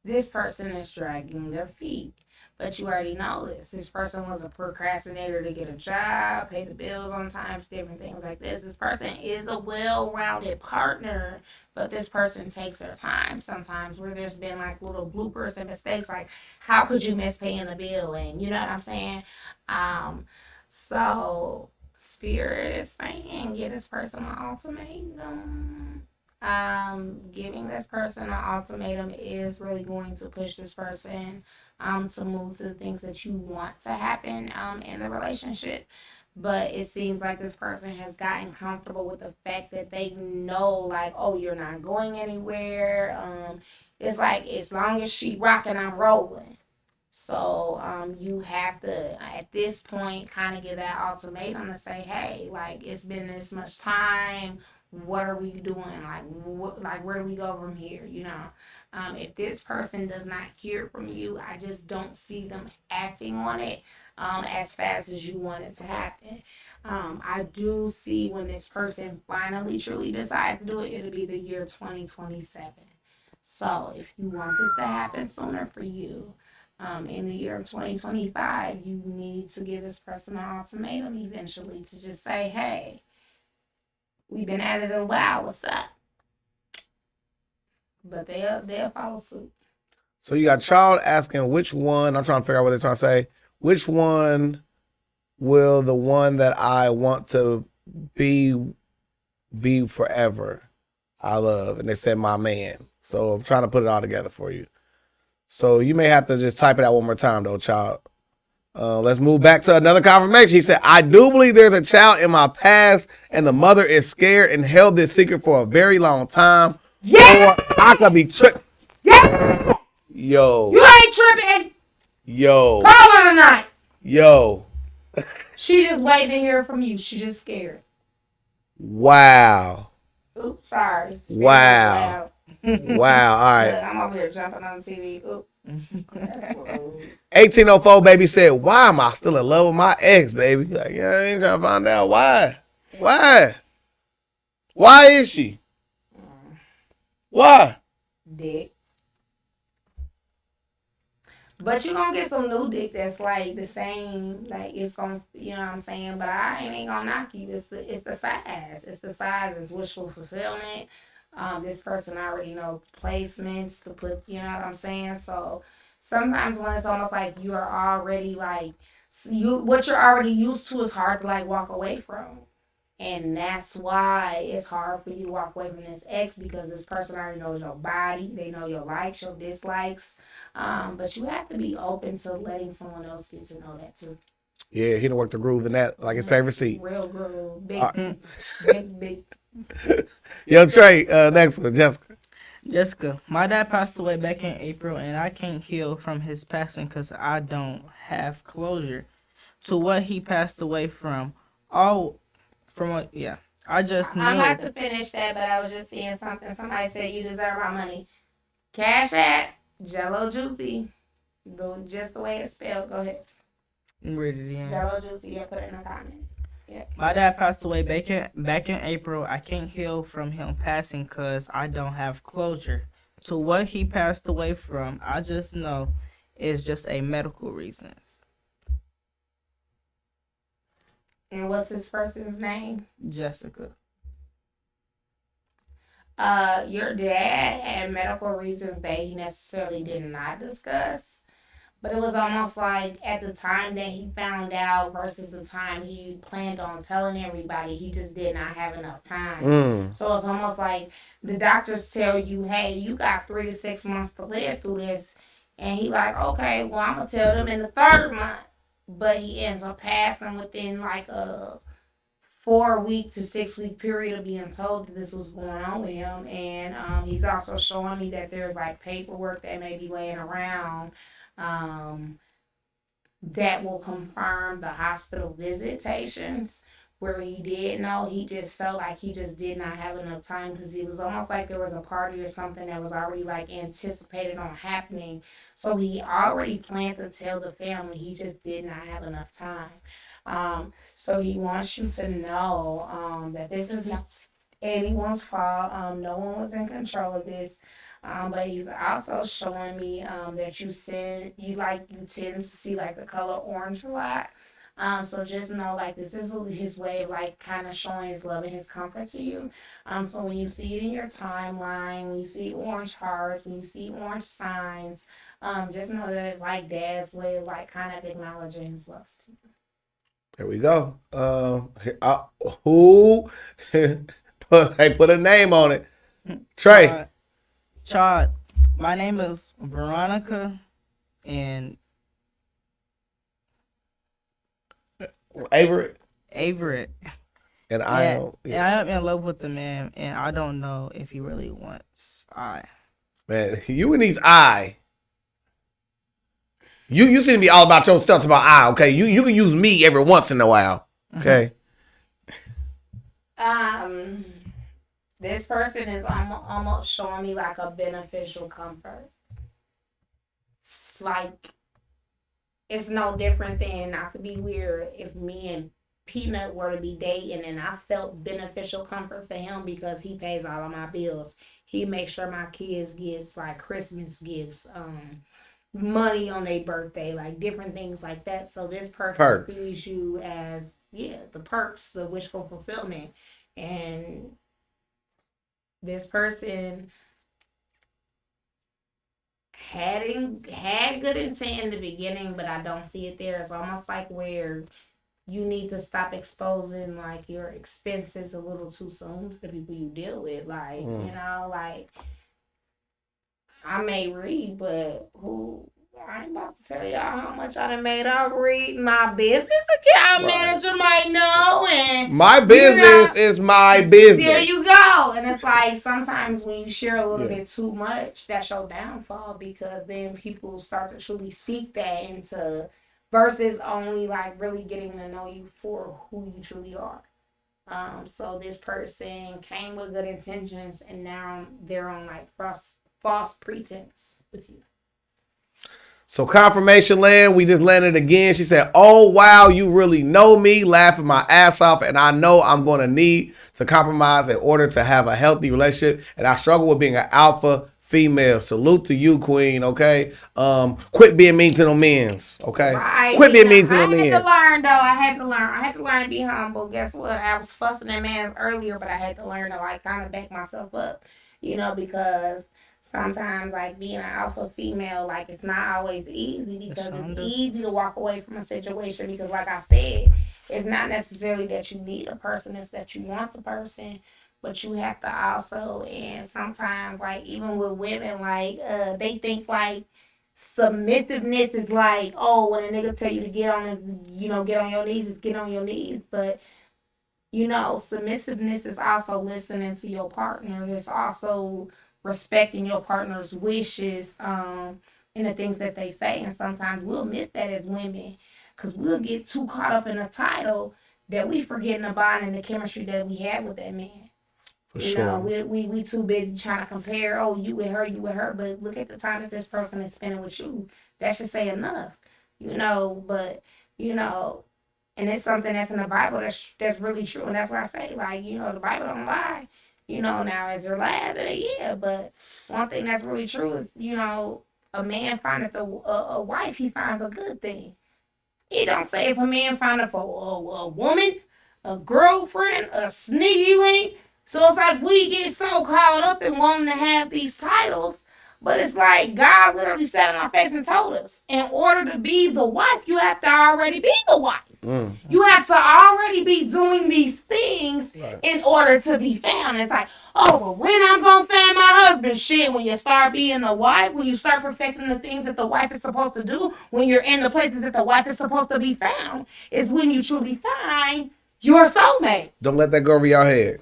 This person is dragging their feet. But you already know this. This person was a procrastinator to get a job, pay the bills on time, different things like this. This person is a well-rounded partner, but this person takes their time sometimes where there's been like little bloopers and mistakes like how could you miss paying a bill, and you know what I'm saying? So Spirit is saying get this person an ultimatum. Giving this person an ultimatum is really going to push this person to move to the things that you want to happen in the relationship. But it seems like this person has gotten comfortable with the fact that they know, like, oh, you're not going anywhere. It's like as long as she rocking, I'm rolling. So you have to, at this point, kind of give that ultimatum to say, hey, like it's been this much time. What are we doing? Like where do we go from here? You know, if this person does not hear from you, I just don't see them acting on it as fast as you want it to happen. I do see when this person finally truly decides to do it, it'll be the year 2027. So if you want this to happen sooner for you, in the year of 2025, you need to give this person an ultimatum eventually to just say, hey, we've been at it a while, what's up? But they'll follow suit. So you got child asking which one. I'm trying to figure out what they're trying to say. Which one will the one that I want to be forever? I love, and they said my man. So I'm trying to put it all together for you. So you may have to just type it out one more time, though, child. Let's move back to another confirmation. He said, I do believe there's a child in my past, and the mother is scared and held this secret for a very long time. Yeah! Or I could be tricked. Yeah! Yo. You ain't tripping! Yo. Call her tonight! Yo. She just waiting to hear from you. She just scared. Wow. Oops, sorry. Wow. Wow. All right. Look, I'm over here jumping on the TV. Oops. That's rude. 1804 baby said, why am I still in love with my ex, baby? Like, yeah, I ain't trying to find out why. Why is she? Why? Dick. But you gonna get some new dick that's like the same, like it's gonna, you know what I'm saying? But I ain't gonna knock you. It's the size. It's the size. It's wishful fulfillment. This person already knows placements to put. You know what I'm saying? So sometimes when it's almost like you are already like what you're already used to is hard to like walk away from. And that's why it's hard for you to walk away from this ex because this person already knows your body. They know your likes, your dislikes. But you have to be open to letting someone else get to know that too. Yeah, he done worked the groove in that, like his favorite seat. Real groove. Big. Yo, Trey, next one, Jessica. Jessica, my dad passed away back in April, and I can't heal from his passing because I don't have closure to what he passed away from. I just knew. I'm about to finish that, but I was just seeing something. Somebody said you deserve my money. Cash App, JELLOJUICY. Go just the way it's spelled. Go ahead. Read it again. JELLOJUICY. Yeah, put it in the comments. Yeah. My dad passed away back in April. I can't heal from him passing because I don't have closure to what he passed away from. I just know it's just a medical reasons. And what's this person's name? Jessica. Your dad had medical reasons that he necessarily did not discuss. But it was almost like at the time that he found out versus the time he planned on telling everybody, he just did not have enough time. So it's almost like the doctors tell you, hey, you got 3 to 6 months to live through this. And he like, okay, well, I'm going to tell them in the 3rd month. But he ends up passing within like a 4-week to 6-week period of being told that this was going on with him. And he's also showing me that there's like paperwork that may be laying around that will confirm the hospital visitations. Where he did know, he just felt like he just did not have enough time because it was almost like there was a party or something that was already like anticipated on happening. So he already planned to tell the family. He just did not have enough time. So he wants you to know that this is not anyone's fault. No one was in control of this. But he's also showing me that you tend to see like the color orange a lot. So just know like this is his way of like kind of showing his love and his comfort to you. So when you see it in your timeline, when you see orange hearts, when you see orange signs, just know that it's like dad's way of like kind of acknowledging his love to you. There we go. Who put a name on it? Trey. Chad, my name is Veronica, and Avery. And I am in love with the man, and I don't know if he really wants Man, you and these You seem to be all about yourself, about okay? You can use me every once in a while, okay? This person is almost showing me like a beneficial comfort. Like, it's no different than, not to be weird, if me and Peanut were to be dating and I felt beneficial comfort for him because he pays all of my bills. He makes sure my kids gets like Christmas gifts, money on their birthday, like different things like that. So this person sees you as, the perks, the wishful fulfillment. And this person had good intent in the beginning, but I don't see it there. It's almost like where you need to stop exposing like your expenses a little too soon to the people you deal with. Like, like I may read, but I ain't about to tell y'all how much I done made off reading. My business account manager might know, and my business is my business. There you go. And it's like sometimes when you share a little bit too much, that's your downfall, because then people start to truly seek that into versus only like really getting to know you for who you truly are. So this person came with good intentions, and now they're on like false pretense with you. So confirmation land, we just landed again. She said, "Oh wow, you really know me," laughing my ass off, and I know I'm going to need to compromise in order to have a healthy relationship, and I struggle with being an alpha female. Salute to you, queen, okay? Quit being mean to the men's, okay? Right. Quit being mean to the men's. I had to learn to be humble. Guess what? I was fussing at man's earlier, but I had to learn to like kind of back myself up, because sometimes like being an alpha female, like it's not always easy, because it's easy to walk away from a situation, because like I said, it's not necessarily that you need a person, it's that you want the person. But you have to also, and sometimes like even with women, like they think like submissiveness is like, oh, when a nigga tell you to get on his, get on your knees, is get on your knees. But submissiveness is also listening to your partner. It's also respecting your partner's wishes, and the things that they say. And sometimes we'll miss that as women, because we'll get too caught up in a title that we forgetting the bond and the chemistry that we had with that man. For sure. We too busy trying to compare, oh, you with her, but look at the time that this person is spending with you. That should say enough, but, and it's something that's in the Bible that's really true. And that's why I say, like, the Bible don't lie. Now is there lies in it? Yeah, but one thing that's really true is, a man findeth a wife, he finds a good thing. It don't say if a man findeth a woman, a girlfriend, a sneaky link. So it's like we get so caught up in wanting to have these titles, but it's like God literally sat in our face and told us, in order to be the wife, you have to already be the wife. You have to already be doing these things in order to be found. It's like, oh, well, when I'm going to find my husband? Shit, when you start being a wife, when you start perfecting the things that the wife is supposed to do, when you're in the places that the wife is supposed to be found, is when you truly find your soulmate. Don't let that go over your head.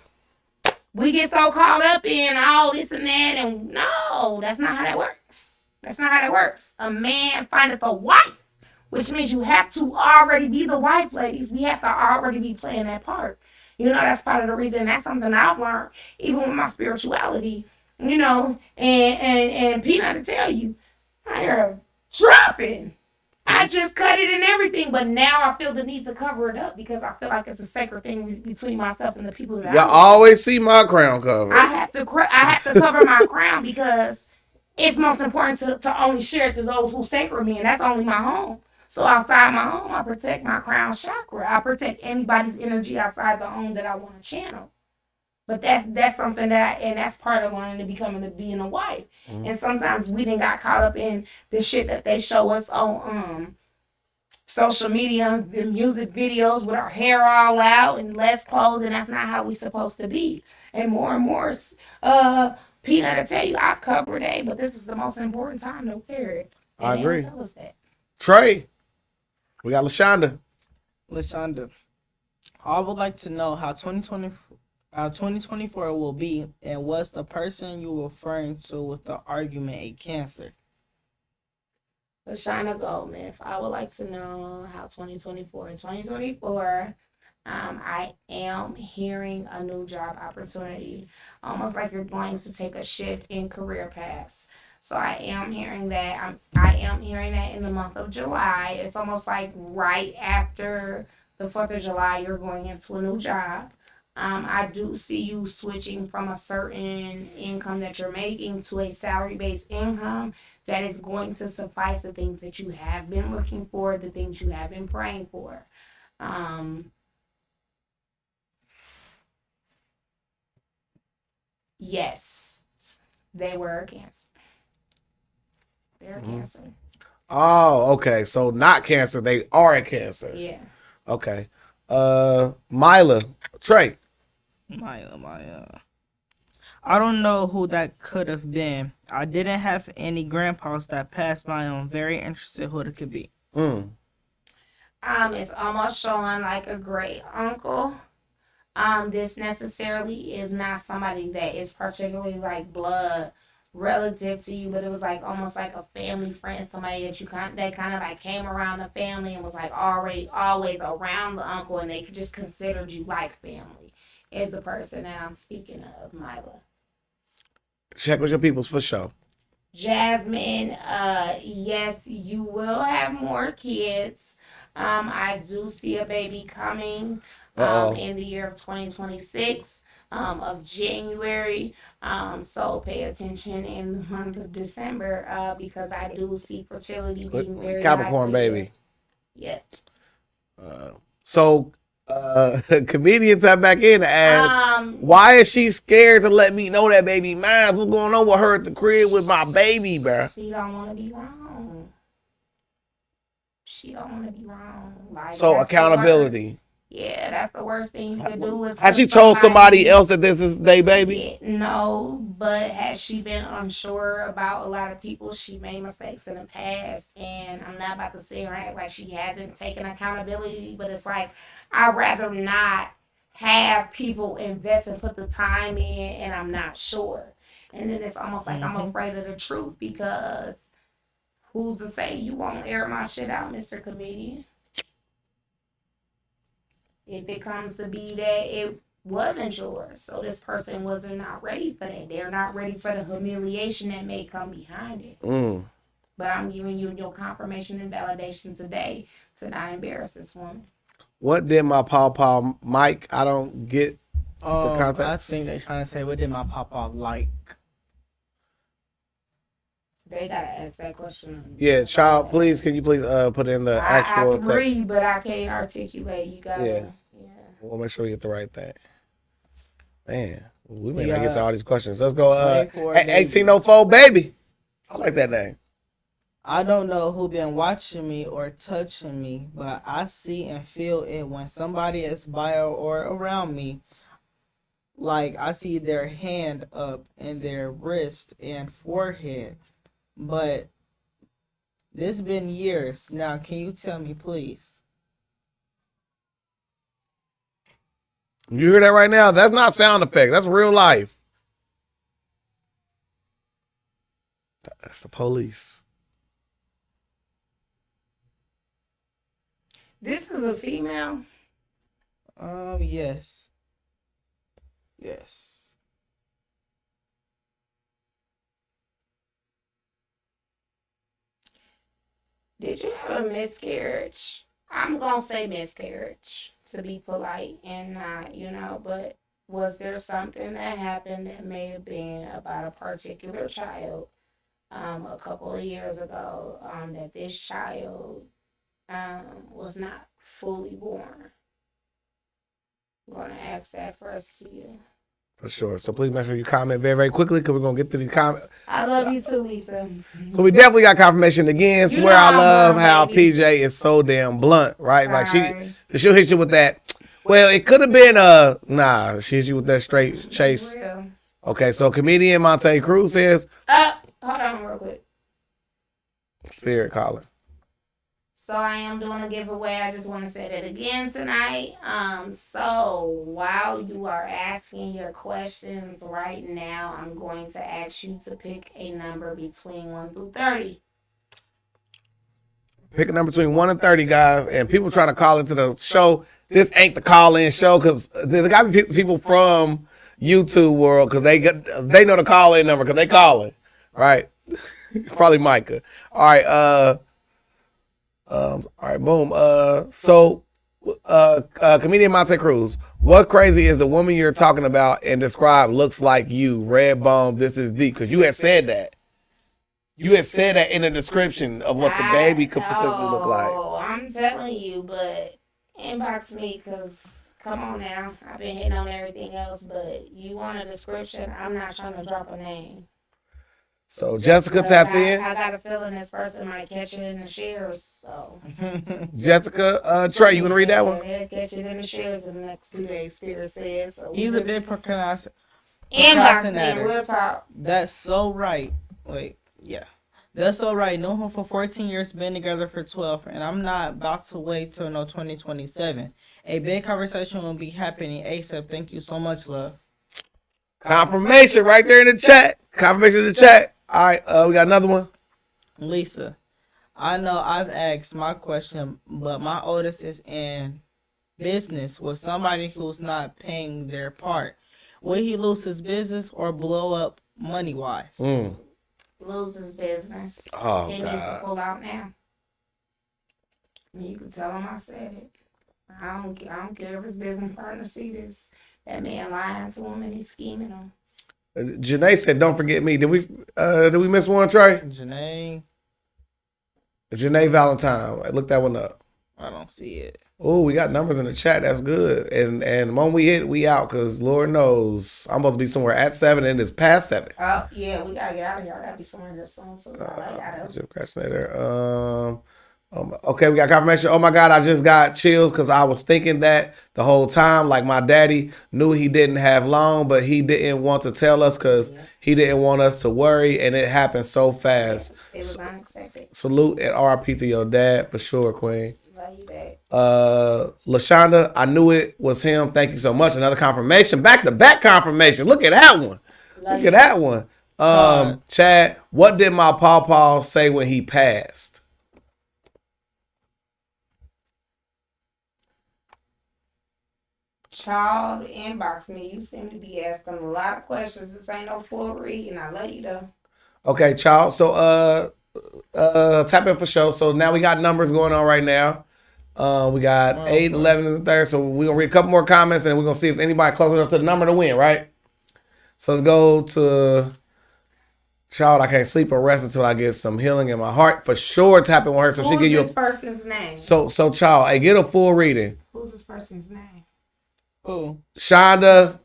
We get so caught up in all this and that, and no, that's not how that works. That's not how that works. A man findeth a wife which means you have to already be the wife, ladies. We have to already be playing that part. You know, that's part of the reason. That's something I've learned, even with my spirituality. You know, and Peanut to tell you, I am dropping. I just cut it and everything, but now I feel the need to cover it up because I feel like it's a sacred thing between myself and the people that Y'all always see my crown covered. I have to cover my crown because it's most important to only share it to those who sacred me, and that's only my home. So outside my home, I protect my crown chakra. I protect anybody's energy outside the home that I want to channel. But that's something that's part of learning to being a wife. Mm-hmm. And sometimes we done got caught up in the shit that they show us on social media and music videos with our hair all out and less clothes, and that's not how we supposed to be. And more, Peanut, I tell you, I've covered it, but this is the most important time to wear it. And I agree. Tell us that. Trey, we got LaShonda. I would like to know how 2024 will be, and what's the person you referring to with the argument a Cancer? LaShonda Goldman, if I would like to know how 2024, I am hearing a new job opportunity, almost like you're going to take a shift in career paths. So I am hearing that. I am hearing that in the month of July. It's almost like right after the 4th of July, you're going into a new job. I do see you switching from a certain income that you're making to a salary-based income that is going to suffice the things that you have been looking for, the things you have been praying for. Yes, they were a Cancer. They're a Cancer. Oh, okay. So not Cancer, they are a Cancer. Yeah. Okay. Myla, Trey. Maya. I don't know who that could have been. I didn't have any grandpas that passed by. I'm very interested who it could be. It's almost showing like a great uncle. This necessarily is not somebody that is particularly like blood relative to you, but it was like almost like a family friend, somebody that they kind of like came around the family and was like already always around the uncle, and they just considered you like family. Is the person that I'm speaking of, Myla. Check with your peoples for sure. Jasmine, yes, you will have more kids. I do see a baby coming in the year of 2026 of January. So pay attention in the month of December because I do see fertility being very Capricorn baby. Yep. So comedians have back in to ask, why is she scared to let me know that baby mine? What's going on with her at the crib with my baby, bro? She don't want to be wrong. Like, so accountability. Yeah, that's the worst thing you can do. Has she told somebody else that this is their baby? Yeah, no, but has she been unsure about a lot of people? She made mistakes in the past, and I'm not about to sit here and act like she hasn't taken accountability, but it's like, I'd rather not have people invest and put the time in, and I'm not sure. And then it's almost like I'm afraid of the truth because who's to say you won't air my shit out, Mr. Comedian? If it comes to be that it wasn't yours, so this person wasn't not ready for that. They're not ready for the humiliation that may come behind it. But I'm giving you your confirmation and validation today to not embarrass this woman. What did my pawpaw Mike? I don't get the context. I think they're trying to say, what did my pawpaw like? They gotta ask that question. Yeah, child, please, can you please put in the actual text? I agree, but I can't articulate. You gotta. Yeah. We'll make sure we get the right thing. Man, we may not get to all these questions. Let's go. 1804 baby. I like that name. I don't know who been watching me or touching me, but I see and feel it when somebody is by or around me. Like I see their hand up and their wrist and forehead. But this been years now. Can you tell me, please? You hear that right now? That's not sound effect. That's real life. That's the police. This is a female. Yes. Yes. Did you have a miscarriage? I'm gonna say miscarriage to be polite and not, but was there something that happened that may have been about a particular child a couple of years ago that this child was not fully born? I'm gonna ask that first to you. For sure. So please make sure you comment very, very quickly because we're going to get to these comments. I love you too, Lisa. So we definitely got confirmation again. You Swear know I I'm love blunt, how baby. PJ is so damn blunt, right? Like Sorry. she'll hit you with that. Well, it could have been she hit you with that straight chase. Real. Okay, so comedian Monte Cruz says Hold on real quick. spirit calling. So I am doing a giveaway. I just want to say that again tonight. So while you are asking your questions right now, I'm going to ask you to pick a number between 1 through 30. Pick a number between 1 and 30, guys. And people trying to call into the show. This ain't the call-in show because there got to be people from YouTube world because they know the call-in number because they calling, right? Probably Micah. All right. All right, boom. So, comedian Monte Cruz, what crazy is the woman you're talking about and described looks like you? Red bone, this is deep. Because you had said that. You had said that in the description of what the baby could potentially look like. Oh, I'm telling you, but inbox me because come on now. I've been hitting on everything else, but you want a description? I'm not trying to drop a name. So Jessica taps in. I got a feeling this person might catch it in the shares. So Jessica, Trey, you want to read that one? They'll catch it in the shares in the next 2 days. Spirit says. So He's a big procrastinator. inbox me. We'll talk. That's so right. Wait, yeah. That's so right. Know him for 14 years, been together for 12, and I'm not about to wait till 2027. A big conversation will be happening ASAP. Thank you so much, love. Confirmation right there in the chat. Confirmation in the chat. All right, we got another one. Lisa, I know I've asked my question, but my oldest is in business with somebody who's not paying their part. Will he lose his business or blow up money-wise? Lose his business. Oh, He needs to God. pull out now. You can tell him I said it. I don't care if his business partner see this. That man lying to him and he's scheming him. Janae said, don't forget me. Did we miss one, Trey? Janae, Janae Valentine. Look that one up. I don't see it. Oh, we got numbers in the chat. That's good. And the moment we hit, we out because Lord knows I'm supposed to be somewhere at 7 and it's past 7. Oh, yeah, we got to get out of here. I got to be somewhere here soon. So I got to. Jim Crashnader. Okay, we got confirmation. Oh my God, I just got chills because I was thinking that the whole time. Like my daddy knew he didn't have long, but he didn't want to tell us because he didn't want us to worry, and it happened so fast. It was unexpected. Salute and RIP to your dad for sure, Queen. Love you back. LaShonda, I knew it was him. Thank you so much. Another confirmation, back to back confirmation. Look at that one. Look at that one. Chad, what did my pawpaw say when he passed? Child, inbox me. You seem to be asking a lot of questions. This ain't no full read, and I love you though. Okay, child. So tap in for show. So now we got numbers going on right now. We got 8, 11 in the third. So we're gonna read a couple more comments and we're gonna see if anybody close enough to the number to win, right? So let's go to child. I can't sleep or rest until I get some healing in my heart. For sure, tap in with her so she Who's give you this person's name? So child, hey, get a full reading. Who's this person's name? Who? Shonda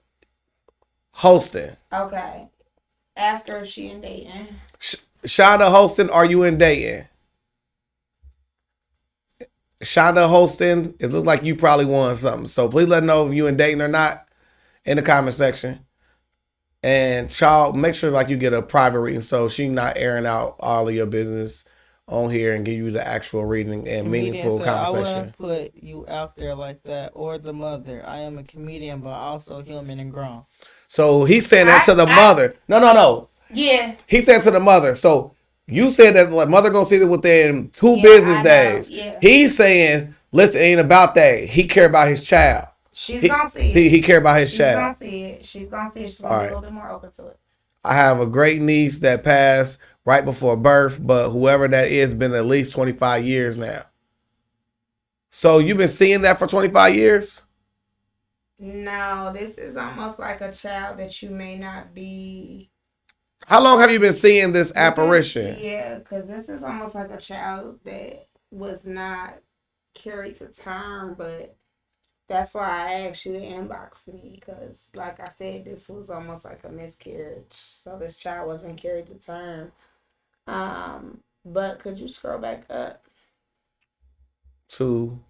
Holston. Okay. Ask her if she in dating. Shonda Holston, are you in dating? Shonda Holston, it looked like you probably won something. So please let her know if you in dating or not in the comment section. And child, make sure like you get a private reading so she not airing out all of your business on here and give you the actual reading and meaningful conversation. I wouldn't put you out there like that or the mother. I am a comedian, but also human and grown. So he's saying that to the mother. No. Yeah. He said to the mother. So you said that the mother gonna see it within 2 business days. Yeah. He's saying Listen, it ain't about that. He care about his child. She's gonna see it. He care about his She's child. gonna see it. She's gonna see it. She's gonna be a little bit more open to it. I have a great niece that passed right before birth, but whoever that is been at least 25 years now. So you've been seeing that for 25 years? No, this is almost like a child that you may not be. How long have you been seeing this apparition? Yeah, because this is almost like a child that was not carried to term, but that's why I asked you to inbox me, because like I said, this was almost like a miscarriage. So this child wasn't carried to term. But could you scroll back up? To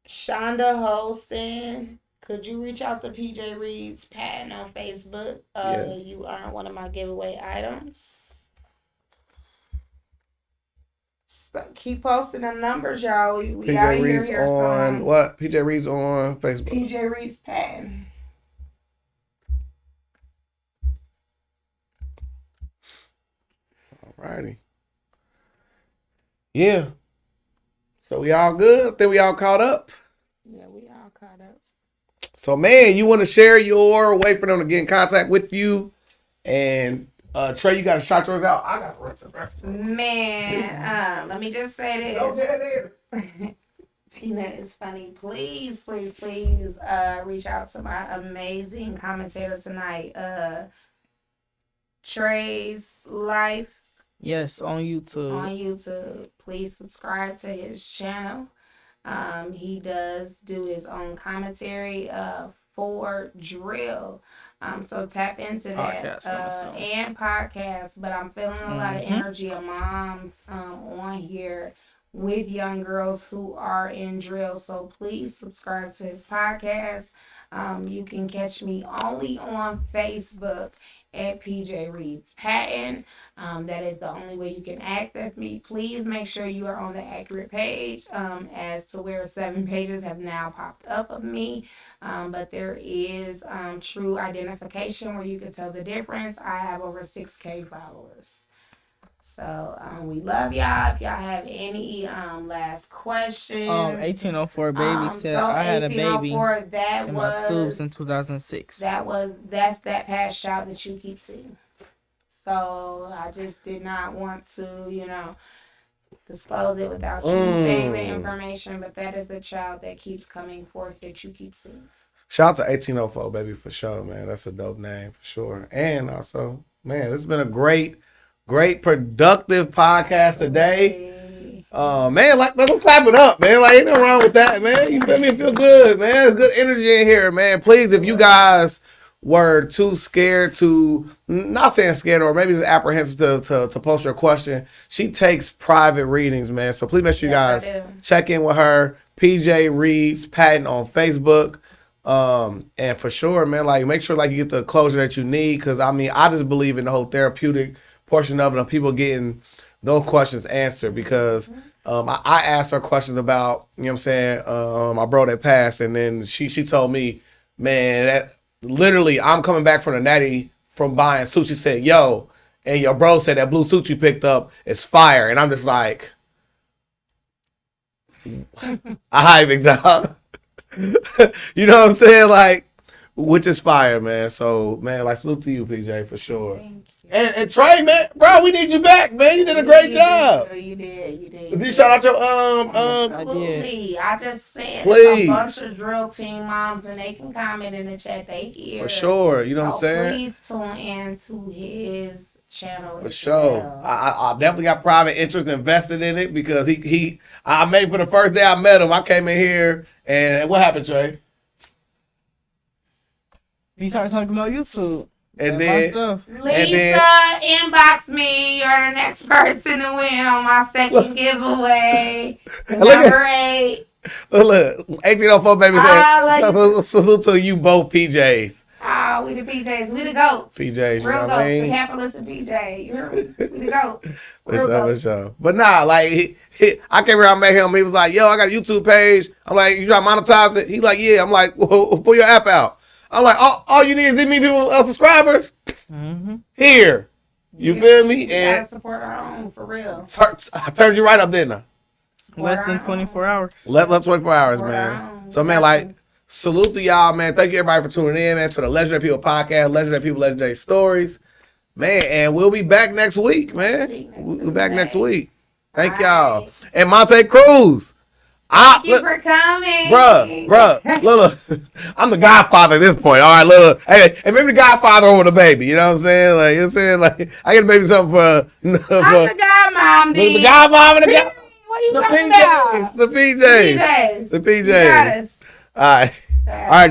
Shonda Holston, could you reach out to PJ Reed's Patton on Facebook? Yeah. You are one of my giveaway items. So keep posting them numbers, y'all. We PJ out of Reed's here on soon. what? PJ Reed's on Facebook. PJ Reed's Patton. Alrighty. Yeah. So we all good? I think we all caught up. Yeah, we all caught up. So man, you want to share your way for them to get in contact with you? And Trey, you got to shout yours out. I got the rest of that. Man, let me just say this. Don't get it Peanut is funny. Please, please, please reach out to my amazing commentator tonight. Trey's Life. Yes, on YouTube. On YouTube. Please subscribe to his channel. He does do his own commentary for drill. So tap into that. And podcast. But I'm feeling a lot of energy of moms on here with young girls who are in drill. So please subscribe to his podcast. You can catch me only on Facebook at PJ Reed's Patton. That is the only way you can access me. Please make sure you are on the accurate page, as to where 7 pages have now popped up of me. But there is true identification where you can tell the difference. I have over 6K followers. So we love y'all. If y'all have any last questions. 1804 baby said I had a baby. That in was my tubes in 2006. That's that past shout that you keep seeing. So I just did not want to, disclose it without you saying the information. But that is the child that keeps coming forth that you keep seeing. Shout out to 1804 baby for sure, man. That's a dope name for sure. And also, man, this has been a great productive podcast today. Man, let's clap it up, man. Like, ain't nothing wrong with that, man. You feel me? Feel good, man. There's good energy in here, man. Please, if you guys were too scared to, not saying scared, or maybe just apprehensive to post your question, she takes private readings, man. So please make sure you guys check in with her. PJ Reed's Patton on Facebook. And for sure, man, like, make sure like you get the closure that you need, because I just believe in the whole therapeutic portion of it, and people getting those questions answered, because I asked her questions about, you know what I'm saying, my bro that passed, and then she told me, man, that literally I'm coming back from the natty from buying suits. She said, yo, and your bro said that blue suit you picked up is fire, and I'm just like, hi, big dog. You know what I'm saying? Like, which is fire, man. So, man, like, salute to you, PJ, for sure. Thank you. And Trey, man, bro, we need you back, man. You did a great job. You did. Did you shout out your Absolutely. I just said please. A bunch of drill team moms, and they can comment in the chat. They hear For sure. You know what I'm saying? Please tune in to his channel. For sure. I definitely got private interest invested in it, because I made for the first day I met him. I came in here, and what happened, Trey? He started talking about YouTube. And then Lisa, inbox me. You're the next person to win on my second giveaway. Number 8. Look, 1804 baby said, salute to you both, PJs. We the PJs. We the GOATs. PJs, you Real know what I mean? The capitalist of PJ. You heard me? We the GOATs. For sure. But nah, like, I came around, met him. He was like, yo, I got a YouTube page. I'm like, you try to monetize it? He like, yeah. I'm like, well, pull your app out. I'm like, all you need is me people subscribers. Here. You feel me? We gotta support our own, for real. I turned you right up, didn't I? Less than 24 hours. Less 24 hours, Word man. on. So, man, like, salute to y'all, man. Thank you, everybody, for tuning in, man, to the Legendary People podcast, Legendary People, Legendary Stories. Man, and we'll be back next week, man. We'll be back next week. Thank y'all. And Monte Cruz. Thank you for coming. Bruh, look, I'm the godfather at this point. All right, look. Hey, maybe the godfather over the baby. You know what I'm saying? Like, you know what I'm saying? Like, I get a baby something for I'm the godmom, dude. the godmom and the What you talking about? PJs. The PJs. PJs. The PJs. You got us. All right. All right.